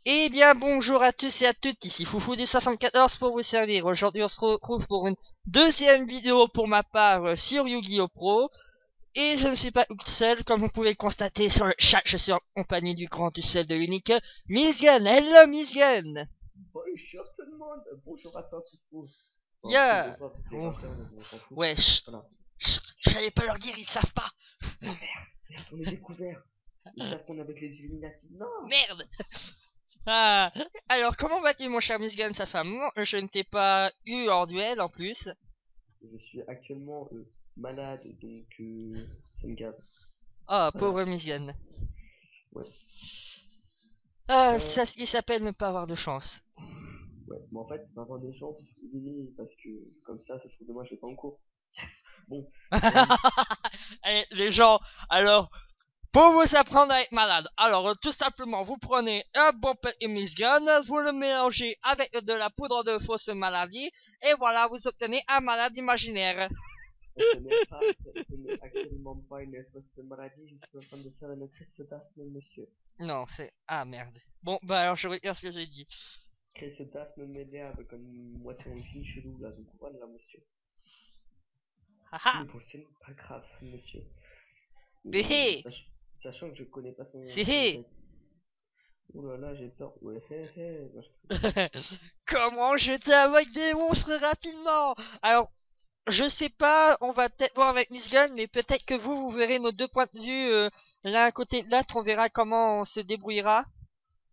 Eh bien bonjour à tous et à toutes, ici Foufou du 74 pour vous servir. Aujourd'hui on se retrouve pour une deuxième vidéo pour ma part sur Yu-Gi-Oh! Pro. Et je ne suis pas tout seul, comme vous pouvez le constater sur le chat, je suis en compagnie du grand, du seul, de l'unique Miss Gun. Hello Miss Gun. Bonjour tout le monde, bonjour à toi Foufou. Enfin, Yeah. bonjour à tous les Oh. gratteurs, donc on s'en fout. Ouais, chut, Voilà. chut, j'allais pas leur dire, ils savent pas. Merde, on est découvert. Ils savent qu'on est avec les Illuminati. Non. Merde. Ah, alors comment vas-tu mon cher Miss Gun, sa femme? Je ne t'ai pas eu en duel en plus. Je suis actuellement malade, donc ça me gave. Oh, Voilà. pauvre Miss Gun. Ouais. Ah, Euh, ça ce qui s'appelle ne pas avoir de chance. ouais. Mais en fait, pas avoir de chance, parce que comme ça se trouve demain je vais pas en cours. Yes. Bon. Allez, les gens, alors, pour vous apprendre à être malade, alors tout simplement, vous prenez un bon petit Miss Gun, vous le mélangez avec de la poudre de fausse maladie, et voilà, vous obtenez un malade imaginaire. Ce n'est actuellement pas une fausse maladie. Je suis en train de faire une crise d'asthme, monsieur. Non, c'est... Ah, merde. Bon, bah alors je retire ce que j'ai dit. Crise d'asthme m'énerve comme une moitié en film chelou là, donc voilà, monsieur. Haha. Mais bon, c'est pas grave, monsieur. Béhé. Sachant que je connais pas C'est son hé. vrai. Oh là là, j'ai peur. Ouais, hé hé. Non, Comment jeter avec des monstres rapidement? Alors, je sais pas, on va peut-être voir avec Miss Gun, mais peut-être que vous verrez nos deux points de vue l'un à côté de l'autre, on verra comment on se débrouillera.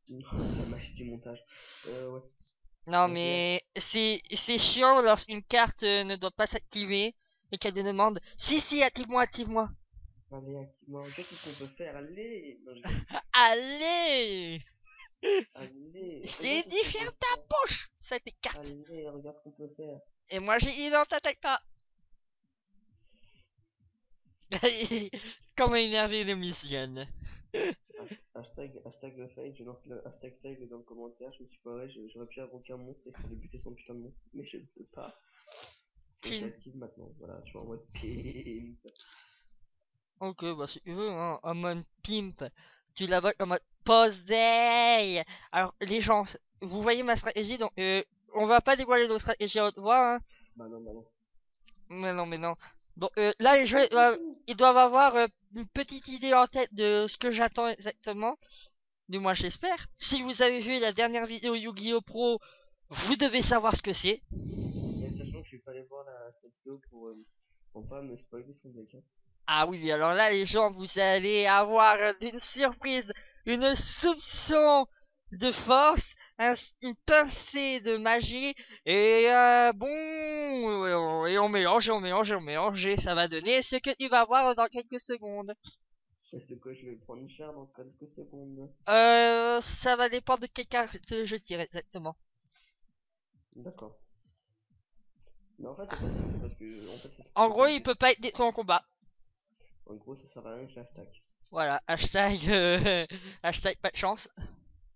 la machine du montage. Ouais. Non, Ok, ouais. mais c'est chiant lorsqu'une carte ne doit pas s'activer et qu'elle te demande si, si, active-moi, active-moi. Allez, active-moi. Qu'est-ce qu'on peut faire? Allez! Non, Allez! allez, J'ai regarde dit ce qu'on ferme peut ta faire. poche, cette carte. Allez, regarde ce qu'on peut faire. Et moi j'ai dit non, t'attaques pas. Comment énerver le mission. Hashtag fail, je lance le hashtag fail dans le commentaire. Je me suis foiré, j'aurais pu invoquer un monstre histoire de buter son putain de monstre, mais je ne peux pas. Donc Tu... j'active maintenant, voilà, je suis en mode pimp. Ok, bah si tu veux, hein, en mode pimp, tu la votes en mode pause day. Alors les gens, vous voyez ma stratégie, donc on va pas dévoiler nos stratégies à haute voix, hein. Bah non, bah non. Mais non, mais non. Donc là, les joueurs, Oh, Foufou! ils doivent avoir une petite idée en tête de ce que j'attends exactement. Du moins, j'espère. Si vous avez vu la dernière vidéo Yu-Gi-Oh! Pro, vous devez savoir ce que c'est. Et sachant que je suis pas allé voir cette vidéo pour pas me spoiler son deck. Hein. Ah oui, alors là, les gens, vous allez avoir une surprise, une soupçon de force, une pincée de magie, et bon, et on mélange, et on mélange, et on mélange, et ça va donner ce que tu vas voir dans quelques secondes. Est-ce que je vais prendre cher dans quelques secondes? Ça va dépendre de quelle carte je tire exactement. D'accord. Mais en fait, c'est pas ça, c'est parce que, en fait, En c'est pas gros, le il but. peut pas être détruit en combat. En gros, ça sert à rien que je l'attaque. Voilà, hashtag, hashtag pas de chance.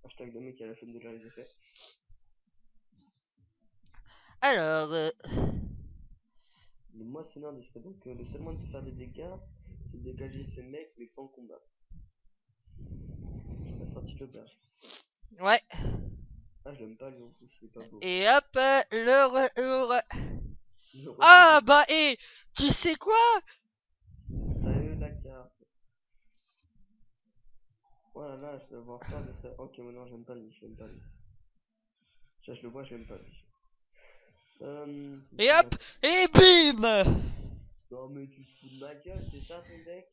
Hashtag le mec qui a la flemme de lire les effets. Alors, Le moissonneur d'esprit. Donc, le seul moyen de faire des dégâts, c'est de dégager ce mec, mais pas en combat. Je pas sorti l'auberge. ouais. Ah, je l'aime pas, lui, en plus, il est pas beau. Et hop, le retour. Le retour Ah de. bah et tu sais quoi? T'as eu la carte. Voilà, là, je vais avoir peur de ça. Ok, maintenant, j'aime pas lui, j'aime pas lui. Ça, je le vois, j'aime pas lui. Et Sinon, hop, et bim! non, mais tu te fous de ma gueule, c'est ça ton deck?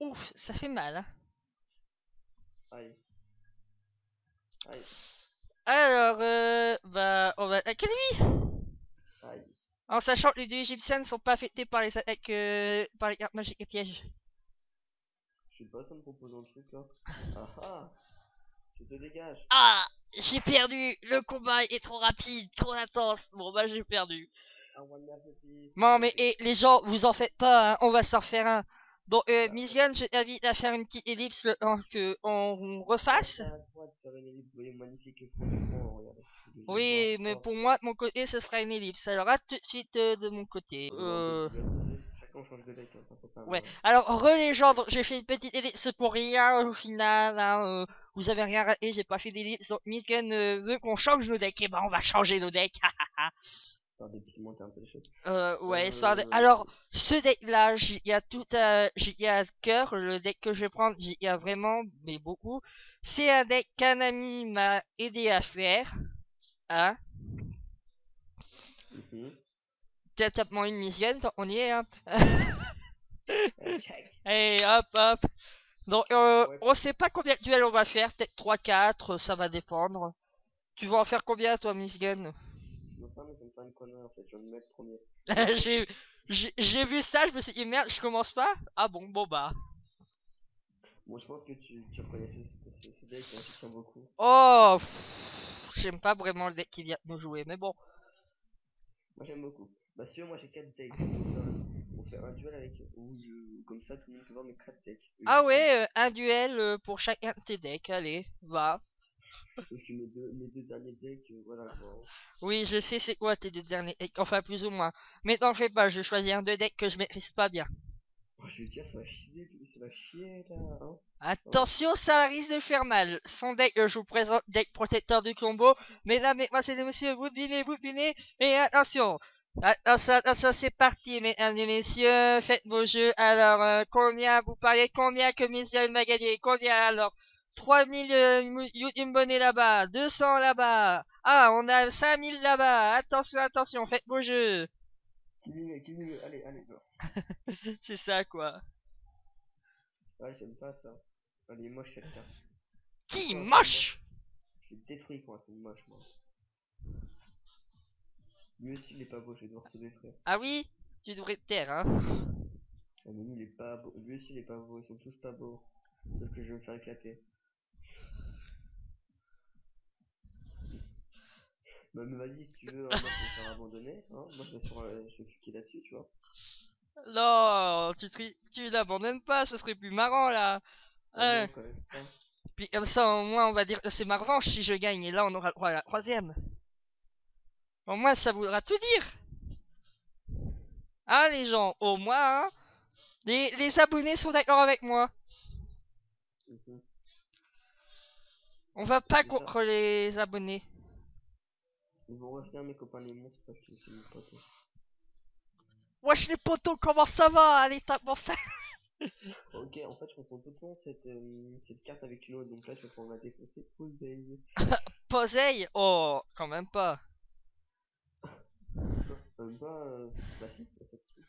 Ouf, ça fait mal, hein. Aïe. Aïe. Alors, bah, on va attaquer lui. Aïe. En sachant que les deux égyptiennes sont pas affectés par les attaques, par les cartes magiques et pièges. Je suis pas en train de proposer un truc là. Ah ah! Je te dégage. Ah, j'ai perdu. Le combat est trop rapide, trop intense. Bon bah j'ai perdu. I wanna be Non mais ok. et les gens, vous en faites pas, hein, on va s'en faire un. Donc Bah, Miss Gun, je t'invite à faire une petite ellipse le temps que on refasse. pensez à toi de faire une élite, vous voyez, magnifique, franchement, regardez. Je vais voir Oui, mais ça. pour moi, de mon côté, ce sera une ellipse. Alors à tout de suite de mon côté. Un peu de diversité. Chacun change de deck, hein, t'en fais pas, Ouais. voilà. Alors, re les gens, donc j'ai fait une petite ellipse pour rien au final. Hein, vous avez rien raté, j'ai pas fait des livres. Donc Miss Gun veut qu'on change nos decks. Et ben on va changer nos decks. Histoire de pimenter un peu les choses. Ouais, alors, ce deck-là, il y a tout à... Il y a cœur, le deck que je vais prendre, il y a vraiment, mais beaucoup. C'est un deck qu'un ami m'a aidé à faire. Hein? Tape-moi une mission, on y est, hein. Hey, hop, hop. Donc, Ouais. on sait pas combien de duels on va faire, peut-être 3-4, ça va dépendre. Tu vas en faire combien, toi, Miss Gun? Non, ça, mais ça me fait une connerie en fait, je viens de mettre premier. J'ai vu ça, je me suis dit merde, je commence pas? Ah bon, bon bah. Bon, je pense que tu reconnais ce deck, hein, qui tient beaucoup. Oh, j'aime pas vraiment le deck qui vient de nous jouer, mais bon. Moi j'aime beaucoup. Bah, si tu veux, moi j'ai 4 decks. On fait un duel avec. Comme ça, tout le monde peut voir mes 4 decks. Ah ouais, un duel pour chacun de tes decks, allez, va. Sauf que mes deux derniers decks, voilà quoi. Oui, je sais c'est quoi tes deux derniers decks, enfin plus ou moins. Mais t'en fais pas, je choisis un deux decks que je maîtrise pas bien. Oh, je veux dire, ça va chier là, hein. Attention, ça risque de faire mal. Son deck, je vous présente deck protecteur du combo. Mesdames, mesdemoiselles et messieurs, vous devinez, et attention. Attention, c'est parti, mesdames et messieurs, faites vos jeux. Alors, combien, vous pariez combien que Miss m'a gagné? Combien alors? 3000 bonnets là-bas, 200 là-bas. Ah, on a 5000 là-bas. Attention, attention, faites vos jeux. Qui dit mieux, allez, non. C'est ça, quoi. Ouais, j'aime pas ça. Allez, moche cette carte. Qui Pourquoi, moche! Je l'ai détruit quand c'est moche, moi. Lui aussi, il est pas beau, je vais devoir te détruire. Ah oui? Tu devrais te taire, hein. Ah, mais lui, il est pas beau. Lui aussi, il est pas beau, ils sont tous pas beaux. Sauf que je vais me faire éclater. Bah, mais vas-y, si tu veux, hein, moi je vais me faire abandonner. Hein. Moi je vais cliquer là-dessus, tu vois. Non, tu l'abandonnes pas, ce serait plus marrant là. Ah non, quand même pas. Puis comme ça, au moins, on va dire que c'est ma revanche si je gagne. Et là, on aura le droit à la troisième. Au moins, ça voudra tout dire. Ah, les gens, au moins, hein, les abonnés sont d'accord avec moi. On va pas contre les abonnés. Ils vont revenir mes copains les monstres parce que c'est mon pote. Wesh les potos, comment ça va? Allez, tape pour ça. Ok, en fait, je confonds tout le temps cette carte avec une autre, donc là, je vais prendre la défoncer. Posey. Posey? Oh, quand même pas. Même pas. Bah, si, en fait, si.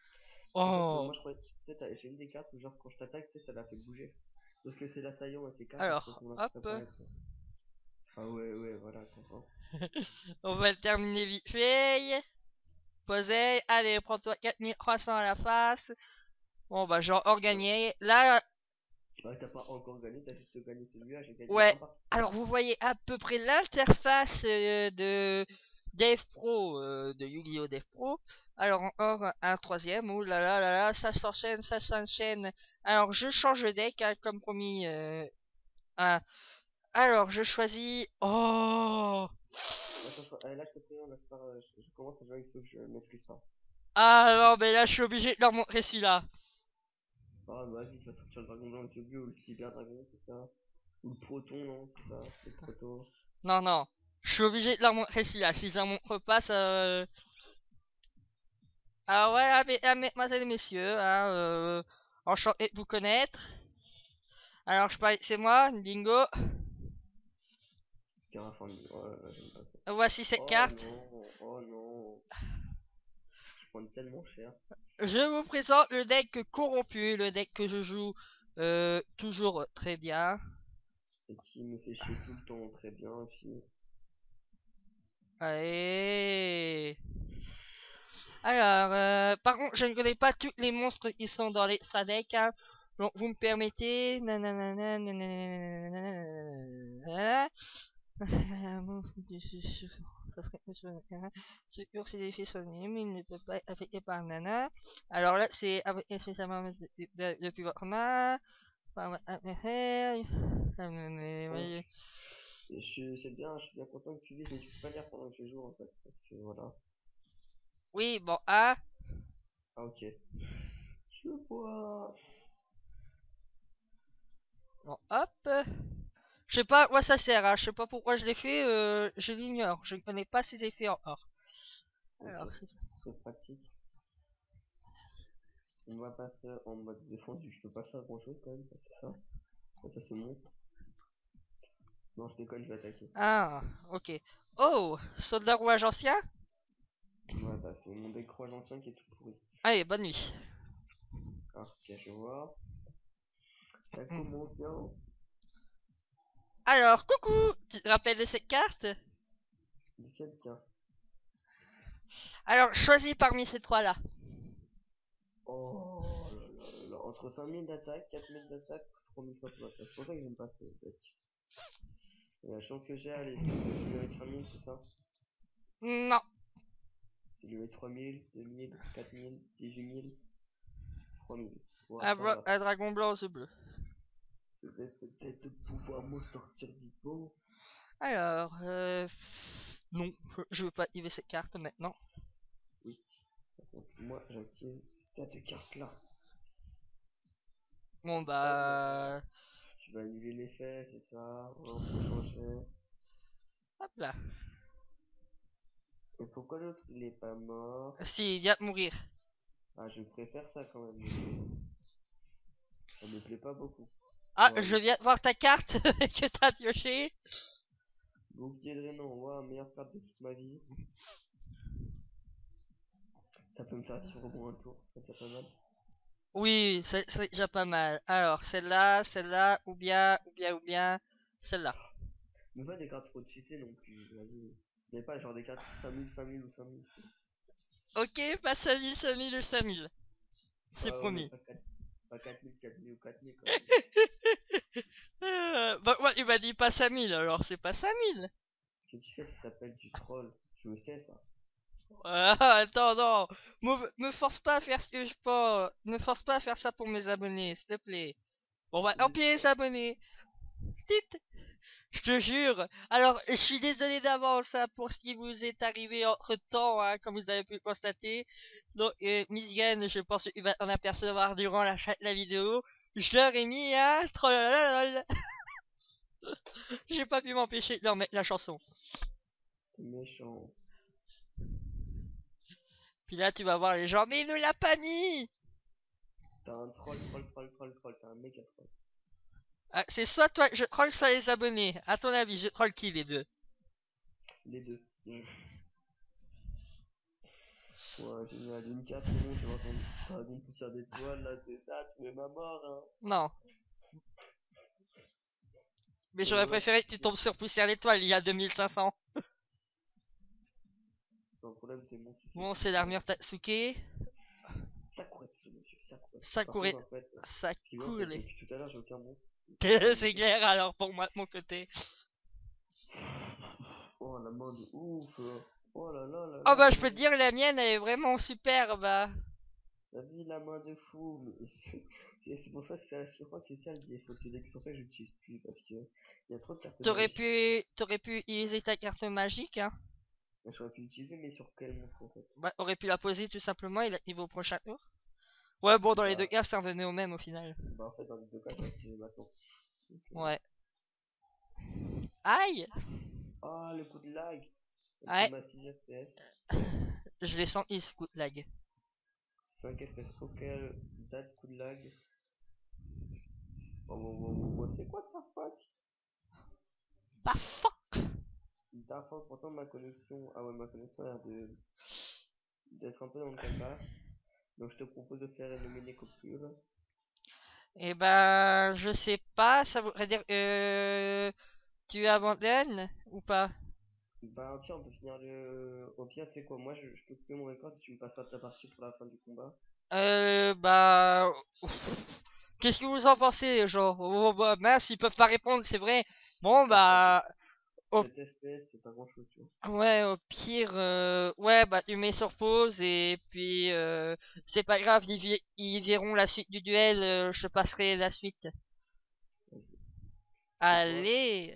Oh. En fait, moi, je croyais. Tu sais, j'ai une des cartes où, genre, quand je t'attaque, ça la fait bouger. Sauf que c'est l'assaillant et c'est cartes. Alors, hop. Ah ouais, voilà, comprends. On va le terminer vite fait. Posey, allez, prends-toi 4300 à la face. Bon, bah, j'ai encore gagné. Là, Ouais, t'as pas encore gagné, t'as juste gagné celui-là, j'ai gagné ouais. un par. Alors, vous voyez à peu près l'interface de Dev Pro, de Yu-Gi-Oh! Dev Pro. Alors, encore un troisième. Ouh là là là là, ça s'enchaîne, ça s'enchaîne. Alors, je change de deck, hein, comme promis. Ah. Alors, je choisis. Oh! Attends, là, je te préviens, là, je commence à jouer avec ceux que je maîtrise pas. Ah non, mais là, je suis obligé de leur montrer celui-là. Ah, bah, vas-y, tu vas sortir le dragon blanc avec Yu-Gi-Oh! Ou le cyber dragon, tout ça. Ou le proton, non, tout ça, le proto. Non, non. Je suis obligé de leur montrer celui-là. Si je leur montre pas, ça. Ah ouais, mesdemoiselles et messieurs, hein, enchanté de vous connaître. Alors, c'est moi, bingo. Scarafang, j'aime pas ça. Voici cette carte. Oh non. Je prends tellement cher. Je vous présente le deck corrompu, le deck que je joue toujours très bien. Et qui me fait chier tout le temps, très bien, aussi. Allez. Alors, par contre, je ne connais pas tous les monstres qui sont dans l'extra deck. Hein. Donc, vous me permettez. Sur ses effets sont nuls, il ne peut pas être affecté par nana. Alors là, c'est avec spécialement depuis votre main. C'est bien, je suis bien content que tu lises, mais tu peux pas lire pendant que je joue en fait, parce que voilà. Oui, bon, ah. Ah, ok. Je vois. Bon, hop. sais pas à quoi ça sert, hein. Je sais pas pourquoi je l'ai fait, je l'ignore. Je ne connais pas ses effets en or. Alors, Ok, c'est pratique. On va passer en mode défendu. Je peux pas faire grand chose quand même, c'est ça. Ça se monte. Non, je déconne, je vais attaquer. ah, ok. Oh, soldat rouage ancien? Ouais, bah c'est mon décroche ancien qui est tout pourri. Allez, bonne nuit. Ah, ok, je vois. Ça Hmm. commence bien. Alors, coucou! Tu te rappelles de cette carte? 17 tiens. Alors, choisis parmi ces trois-là. Oh là là là là. Entre 5000 d'attaque, 4000 d'attaque, 3500 d'attaque. C'est pour ça que j'aime pas ce deck. Et la chance que j'ai, allez, c'est le 5000, c'est ça? Non. C'est le 3000, 2000, 4000, 18000, 3000. Ouais, Un, ça va. un dragon blanc aux yeux bleus. Je vais peut-être pouvoir me sortir du pot. Alors, non, je veux pas activer cette carte maintenant. Oui. Par contre, moi, j'active cette carte-là. Bon, Hop, bah... tu vas annuler l'effet, c'est ça. On peut changer. Hop là. Et pourquoi l'autre, il est pas mort? Si, il vient de mourir. Ah, je préfère ça quand même. Ça me plaît pas beaucoup. Ah, Ouais, je viens de voir ta carte que t'as pioché. bouclier drainant, ouais, meilleure carte de toute ma vie. Ça peut me faire 10 rebonds un tour, ça serait pas mal. Oui, c'est déjà pas mal. Alors, celle-là, ou bien, celle-là. Mais pas des cartes trop cheatées non plus, vas-y. Mais pas genre des cartes 5000, 5000 ou 5000. Ok, pas 5000, 5000 ou 5000. C'est Ouais, ouais, mais promis. pas 4000, 4000 ou 4000 quand même. Bah, moi, il m'a dit pas 5000, alors c'est pas 5000. Ce que tu fais, ça s'appelle du troll. Je le sais, ça. Ah, attends, non. Me force pas à faire ce que je peux. Ne force pas à faire ça pour mes abonnés, s'il te plaît. Bon, bah, C'est tant du pis, les troll. abonnés. Tit. Je te jure. Alors, je suis désolé d'avance hein, pour ce qui vous est arrivé entre temps, hein, comme vous avez pu le constater. Donc, Miss Yen, je pense qu'il va en apercevoir durant la vidéo. Je leur ai mis un trollololol. J'ai pas pu m'empêcher de leur mettre la chanson. T'es méchant. Puis là, tu vas voir les gens, mais il ne l'a pas mis. T'as un troll, troll, troll, troll, troll. T'as un méga troll. Ah, c'est soit toi, je troll, soit les abonnés. À ton avis, je troll qui les deux? Les deux. Ouais, génial. Une carte, c'est bon, tu vois ton dragon poussière d'étoiles, là, c'est ça, tu mets ma mort, hein. Non. Mais Ça j'aurais va, préféré que tu tombes sur Poussière l'étoile, il y a 2500. c'est pas un problème, t'es mon si Bon, c'est c'est tout ça. l'armure Tatsuke. Sakuretsu, monsieur, Sakuretsu. Par Sakure... contre, en fait, ce qui est bien, c'est que Sakure. depuis tout à l'heure, j'ai aucun monstre. C'est clair alors pour moi de mon côté. Oh, la main de ouf. Oh là là là Oh là bah là je peux là. te dire la mienne elle est vraiment superbe. T'as vu la main de fou, mais c'est pour ça que je crois que c'est ça le défaut de ce deck, c'est pour ça que je l'utilise plus, parce que il y a trop de cartes magiques. T'aurais pu utiliser ta carte magique hein. Mais j'aurais pu l'utiliser, mais sur quel monstre en fait? Bah aurais pu la poser tout simplement et l'activer au prochain tour. Ouais bon dans les deux Bah, cas ça revenait au même au final. bah en fait, dans les deux cas, je l'ai activé maintenant. Donc, Ouais. Aïe. ah, le coup de lag! Ouais. Avec ma 6 FPS, 7, Je l'ai senti ce coup de lag. 5 FPS, auquel date coup de lag? Oh, oh, oh, c'est quoi ta fuck? Bah fuck. Ta fuck, pourtant ma connexion, ah ouais, ma connexion a l'air d'être un peu dans le calbar. Donc je te propose de faire une mini coupure. Et ben je sais pas, ça voudrait dire tu abandonnes ou pas? Bah au pire on peut finir le... Au pire tu sais quoi, moi je peux couper mon record et tu me passeras ta partie pour la fin du combat. Bah... Qu'est-ce que vous en pensez, genre? Oh, bah, mince, ils peuvent pas répondre, c'est vrai. Bon, Bah, bah... Au... 7 FPS c'est pas grand chose tu vois. Ouais, au pire... Ouais, bah, tu mets sur pause, et puis... C'est pas grave, ils verront la suite du duel, je te passerai la suite. Vas-y. C'est quoi? Allez!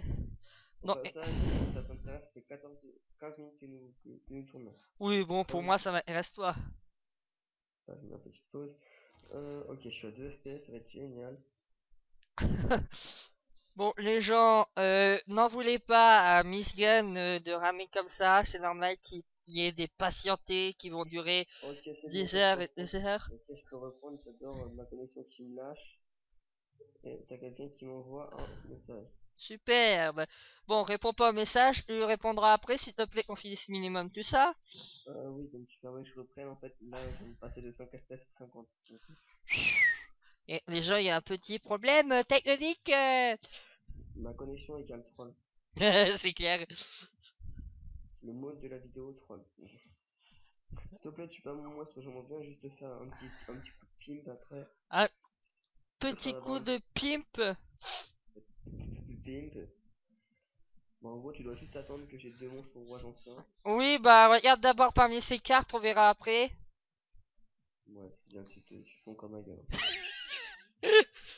Au Non, passage, si ça t'intéresse, ça fait 15 minutes que nous tournons. oui, bon, pour 15 moi, ça m'intéresse pas. Enfin, je mets une petite pause. Ok, je suis à 2 FPS, ça va être génial. Bon, les gens, n'en voulez pas à Miss Gun de ramer comme ça. C'est normal qu'il y ait des patientés qui vont durer Ok, c'est bon, des je peux heures et reprendre. des heures. Ok, je peux reprendre, j'adore ma connexion qui me lâche. Et t'as quelqu'un qui m'envoie un message. Superbe. Bon, réponds pas au message, tu lui répondras après, s'il te plaît, qu'on finisse minimum tout ça. Oui, donc tu permets que je reprenne. En fait, là, je viens de passer de 5 FPS à 50. Donc, Et les gens, il y a un petit problème technique. ma connexion égale troll. C'est clair. Le mode de la vidéo troll. S'il te plaît, tu peux moi, parce que j'aimerais bien juste te faire un petit coup de pimp après. Un Afin petit d'avoir coup un de pimp. petit coup de pimp. Bon, en gros, tu dois juste attendre que j'ai deux monstres pour roi ancien. Oui, bah regarde d'abord parmi ces cartes, on verra après. Ouais, c'est bien que tu fonds comme ma gueule.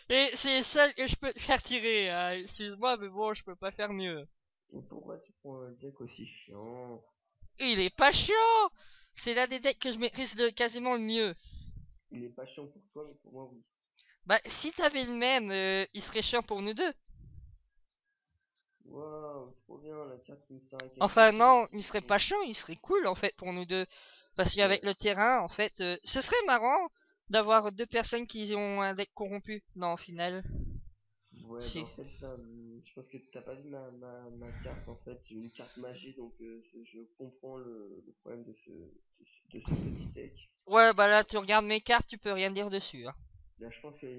Et c'est celle que je peux te faire tirer. Hein. Excuse-moi, mais bon, je peux pas faire mieux. Et pourquoi tu prends un deck aussi chiant? Il est pas chiant. C'est l'un des decks que je maîtrise quasiment le mieux. Il est pas chiant pour toi, mais pour moi, oui. Bah, si t'avais le même, il serait chiant pour nous deux. Waouh, trop bien, la carte qui me sert à quelque Enfin, chose. non, il serait pas chiant, il serait cool en fait pour nous deux. Parce qu'avec Ouais, le terrain, en fait, ce serait marrant d'avoir deux personnes qui ont un deck corrompu. Non, au final, ouais, bah si. en fait, là, je pense que t'as pas vu ma carte, en fait, j'ai une carte magie, donc je comprends le problème de ce petit deck. Ouais, bah là, tu regardes mes cartes, tu peux rien dire dessus. Hein. Là, je pense qu'il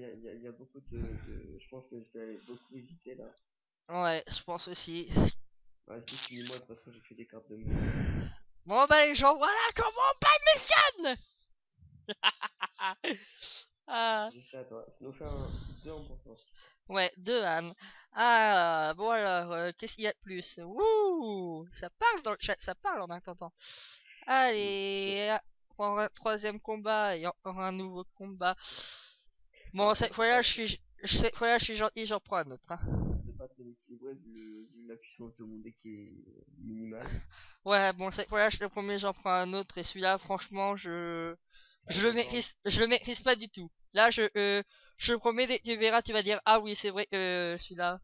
y a beaucoup je pense que je vais beaucoup hésiter, là. Ouais, je pense aussi. Vas-y, finis-moi, de toute façon, j'ai fait des cartes de merde. Bon, bah les gens, voilà comment on pas mission. Ah, J'ai ça à toi. Ça nous fait un 2 en pourcent. ouais, deux Anne. Ah, bon alors, qu'est-ce qu'il y a de plus? Wouh, ça parle dans le chat, ça parle en attendant. Allez, pour un troisième combat et encore un nouveau combat. Bah, Bon, en fait, cette fois-là, je suis gentil, j'en prends un autre. Hein. de pas très équilibré vu la puissance de mon deck qui est minimale. Ouais, bon, cette fois-là, le premier, j'en prends un autre et celui-là, franchement, Ah, j'adore. je le maîtrise pas du tout. Là, je te promets, dès que tu verras, tu vas dire, ah oui, c'est vrai, celui-là.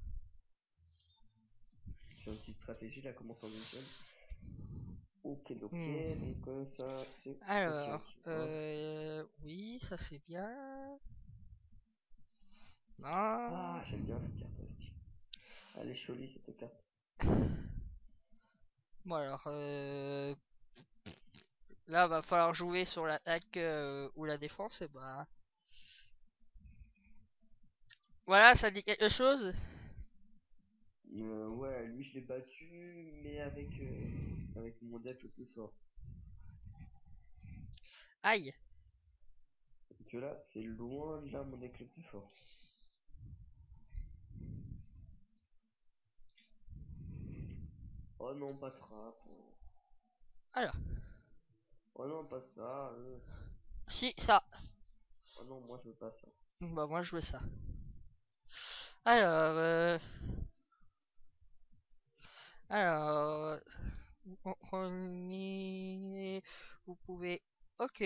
C'est une petite stratégie là, comment ça fonctionne. Ok, ok, Hmm. donc ça c'est. Ok, Alors, ok. Hop. oui, ça c'est bien. Non. Ah, j'aime bien cette carte aussi. Elle est jolie cette carte. Bon alors, là va falloir jouer sur l'attaque ou la défense et bah voilà, ça dit quelque chose. Ouais, lui je l'ai battu, mais avec mon deck le plus fort. Aïe. Et que là, c'est loin de là mon deck le plus fort. Oh non, pas trap. Alors, Oh non, pas ça. si ça. Oh non, moi je veux pas ça. Bah moi je veux ça. Alors, alors, vous comprenez, vous pouvez. Ok.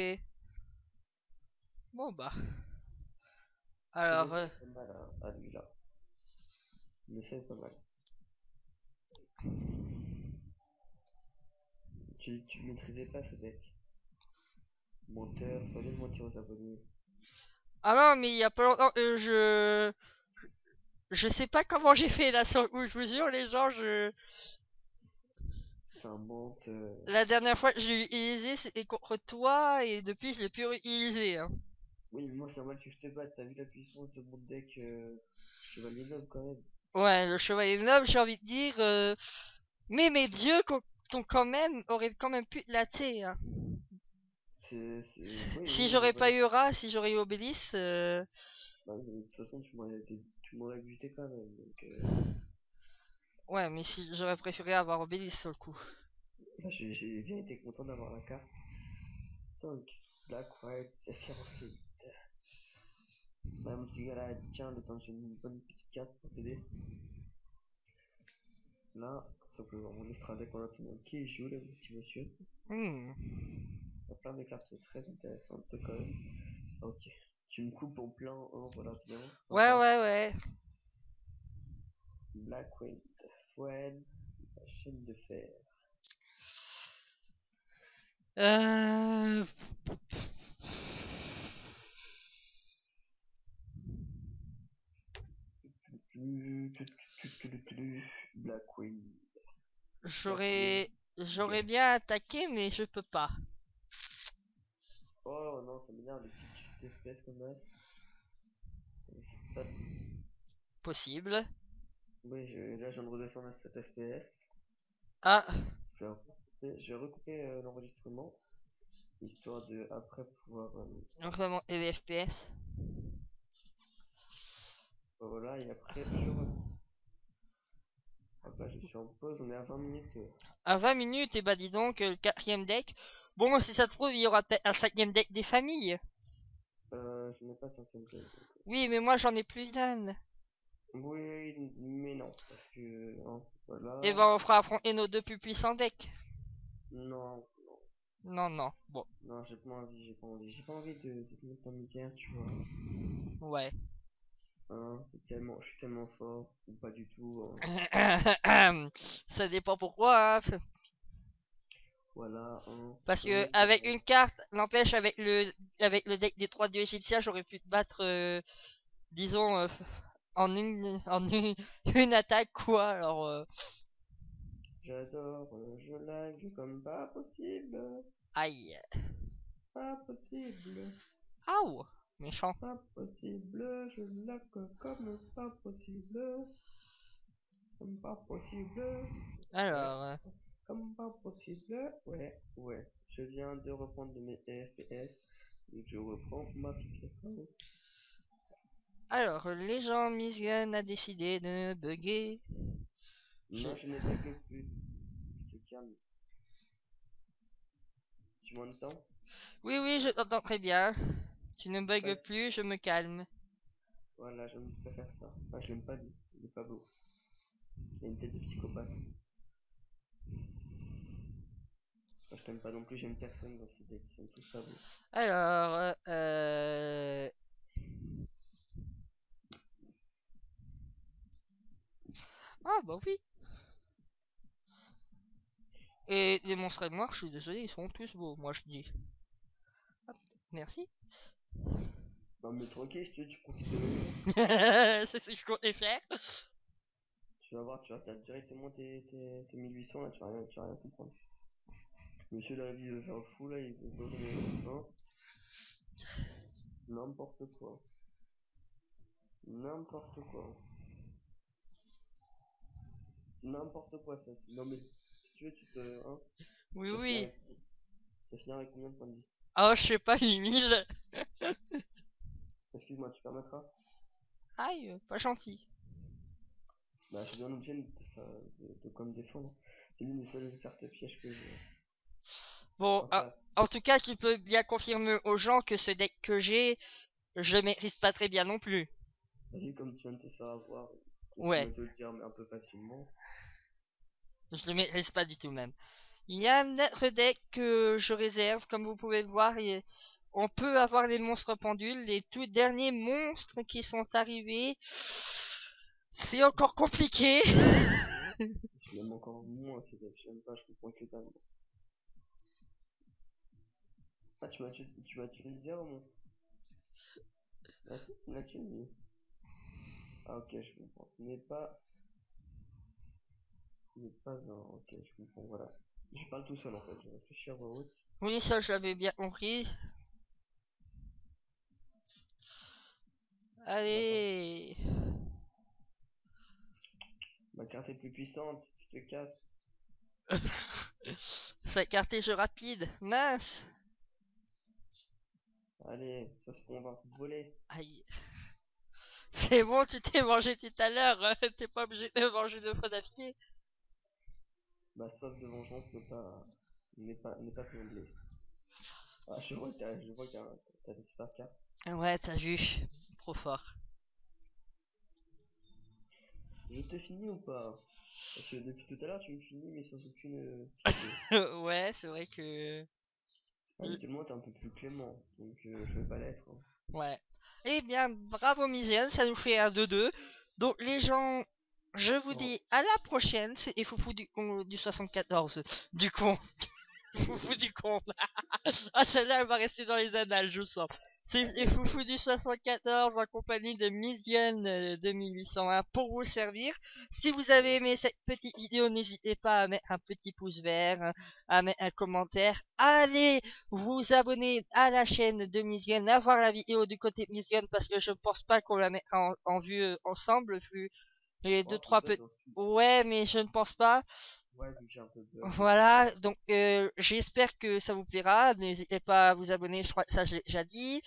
Bon bah. Il me Alors, fait pas mal à lui là. Il me fait pas mal. Tu maîtrisais pas ce deck. Menteur, c'est pas bien de mentir aux abonnés. ah non mais il y a pas longtemps, je sais pas comment j'ai fait là sur le coup. Je vous jure les gens, C'est un menteur. la dernière fois que je l'ai utilisé, c'était contre toi, et depuis, je l'ai plus réutilisé. Hein. Oui, mais moi c'est normal que je te batte. T'as vu la puissance de mon deck Chevalier Noble quand même. Ouais, le chevalier noble, j'ai envie de dire. Mais mes dieux auraient quand même pu latter. Hein. Oui, Si oui, j'aurais pas voilà. eu Ra, si j'aurais eu Obélis, Bah, de toute façon, tu m'aurais buté quand même. Donc, ouais, mais si j'aurais préféré avoir Obélis sur le coup. là, j'ai bien été content d'avoir la carte. Donc, Black, White, Zephyr Slate. Bah, mon petit gars là, tiens, le temps que j'ai une bonne petite carte pour t'aider. Là, ça peut voir mon extra deck en attendant qui joue le petit monsieur. Hmm. Il y a plein de cartes très intéressantes quand même. Ok. Tu me coupes en plein, voilà bien, Ouais, sympa. ouais, ouais. Blackwing, Fouad, la chaîne de fer. Euh... Blackwing. J'aurais bien attaqué, mais je peux pas. Oh non, ça m'énerve les petites chutes FPS comme ça. C'est pas... Possible. Oui, là je viens de redescendre à 7 FPS. Ah, Je vais recouper l'enregistrement, histoire de après pouvoir... vraiment, et les FPS. voilà, et après je recoupe. Ah bah je suis en pause, on est à 20 minutes. À 20 minutes, et bah dis donc, le quatrième deck. Bon, si ça se trouve, il y aura peut-être un cinquième deck des familles. Je n'ai pas de cinquième deck. Oui, mais moi j'en ai plus d'un. Oui, mais non, parce que... hein, voilà. Et bah on fera affronter nos deux plus puissants decks. Non, Non, non, bon, non, j'ai pas envie, j'ai pas envie. J'ai pas envie de te mettre en misère, tu vois. ouais. Hein, je suis tellement fort, ou pas du tout. Ça dépend pourquoi, hein. Voilà, hein. Parce Non, que mais avec une carte, n'empêche, avec le deck des 3 dieux égyptiens, j'aurais pu te battre, disons, une attaque, quoi. Alors, j'adore, je lag comme pas possible. aïe. Pas possible. Aouh, méchant. Pas possible, je lag comme pas possible. Comme pas possible. Alors, Comme pas possible. Ouais, ouais. Je viens de reprendre de mes FPS. Donc je reprends ma petite réponse. les gens, Miss Gun a décidé de bugger. Non, je ne bug plus. Je te calme. Tu m'entends? Oui, oui, je t'entends très bien. Tu ne bugs Ouais. plus, je me calme. Voilà, je ne peux pas faire ça. Enfin, je l'aime pas lui. Il est pas beau. Il a une tête de psychopathe. Enfin, je t'aime pas non plus, j'aime personne dans ces decks. Ils sont tous pas beaux. Alors, ah bah oui. Et les monstres noirs, je suis désolé, ils sont tous beaux, moi je dis. Hop, merci. Non, mais tranquille, tu profites de l'occasion. C'est ce que je comptais faire. Tu vas voir, tu vas perdre directement tes 1800 là, tu vas rien comprendre. Monsieur la vie veut faire fou là, il veut donner les hein. N'importe quoi. N'importe quoi. N'importe quoi ça. Non mais si tu veux, tu te. Hein, Oui, tu vas finir oui. avec, tu vas finir avec combien de points de vie? Oh, je sais pas, 8000. Excuse-moi, tu permettras? Aïe, pas gentil. Bah, je suis bien obligé de quoi me défendre. C'est l'une des seules cartes pièges que j'ai. Bon, Enfin, en tout cas, tu peux bien confirmer aux gens que ce deck que j'ai, je maîtrise pas très bien non plus. vas-y, comme tu viens de te faire avoir, Ouais, laisse-moi te le dire, mais un peu facilement. je le maîtrise pas du tout même. Il y a un autre deck que je réserve, comme vous pouvez le voir, et on peut avoir les monstres pendules, les tout derniers monstres qui sont arrivés. C'est encore compliqué. Je l'aime encore moins, c'est vrai, je l'aime pas, je comprends que dalle. Ah, tu m'as tué 0, mon. Ah, si, tu m'as tué, lui. Ah, ok, je comprends. Ce n'est pas un. Ok, je comprends, voilà. Je parle tout seul en fait, je réfléchis à voix haute. Oui, ça je l'avais bien compris. Attends. Allez. Ma carte est plus puissante, tu te casses. Ça écarté jeu rapide. Mince. Allez, ça se on va voler. Aïe. C'est bon, tu t'es mangé tout à l'heure. T'es pas obligé de manger 2 fois d'affilée. Ma soif de vengeance n'est pas comblée. Ah, je vois que t'as des super cartes. Ouais, t'as vu. Trop fort. Je te finis ou pas? Parce que depuis tout à l'heure, tu me finis, mais sans aucune Ouais, c'est vrai que... habituellement, t'es un peu plus clément, donc je vais pas l'être. Hein. Ouais. Eh bien, bravo Misiane, ça nous fait un 2-2. Donc les gens, je vous Bon. dis à la prochaine. C'est les foufous du 74. Du con. Foufou du con. Ah, celle-là, elle va rester dans les annales, je sens. C'est les foufous du 74 en compagnie de Miss Gun 2801 pour vous servir. Si vous avez aimé cette petite vidéo, n'hésitez pas à mettre un petit pouce vert, hein, à mettre un commentaire. Allez vous abonner à la chaîne de Miss Gun, à voir la vidéo du côté de Miss Gun parce que je pense pas qu'on la mettra en vue ensemble, vu les Oh, deux trois peut-être petits. dans ce- Ouais, mais je ne pense pas. Ouais, vu que j'ai un peu de bug. Voilà, donc j'espère que ça vous plaira. N'hésitez pas à vous abonner, je crois que ça j'ai déjà dit.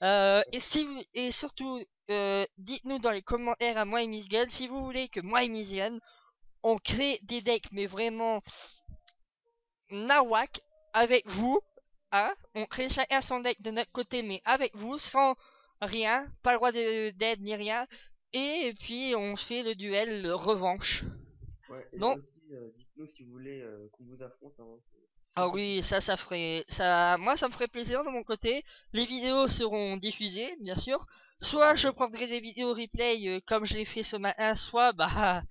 Et surtout, dites-nous dans les commentaires à moi et Miss Gun si vous voulez que moi et Miss Gun on crée des decks, mais vraiment nawak avec vous. Hein, on crée chacun son deck de notre côté, mais avec vous, sans rien, pas le droit d'aide ni rien. Et puis on fait le duel revanche. Ouais, et Donc aussi, dites-nous si vous voulez qu'on vous affronte. Hein, ah oui, ça ferait, ça, moi ça me ferait plaisir de mon côté. Les vidéos seront diffusées, bien sûr. Soit je Ouais. prendrai des vidéos replay comme je l'ai fait ce matin, soit bah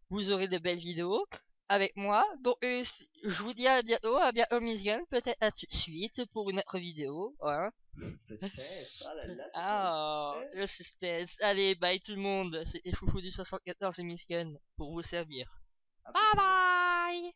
vous aurez de belles vidéos avec moi. Donc je vous dis à bientôt Miss Gun, peut-être à tout de suite pour une autre vidéo. Hein. Peut-être. Ah là là, c'est Ah, ça. le suspense. Allez, bye tout le monde. C'était Foufou du 74 et Miss Gun pour vous servir. À Bye plus. bye.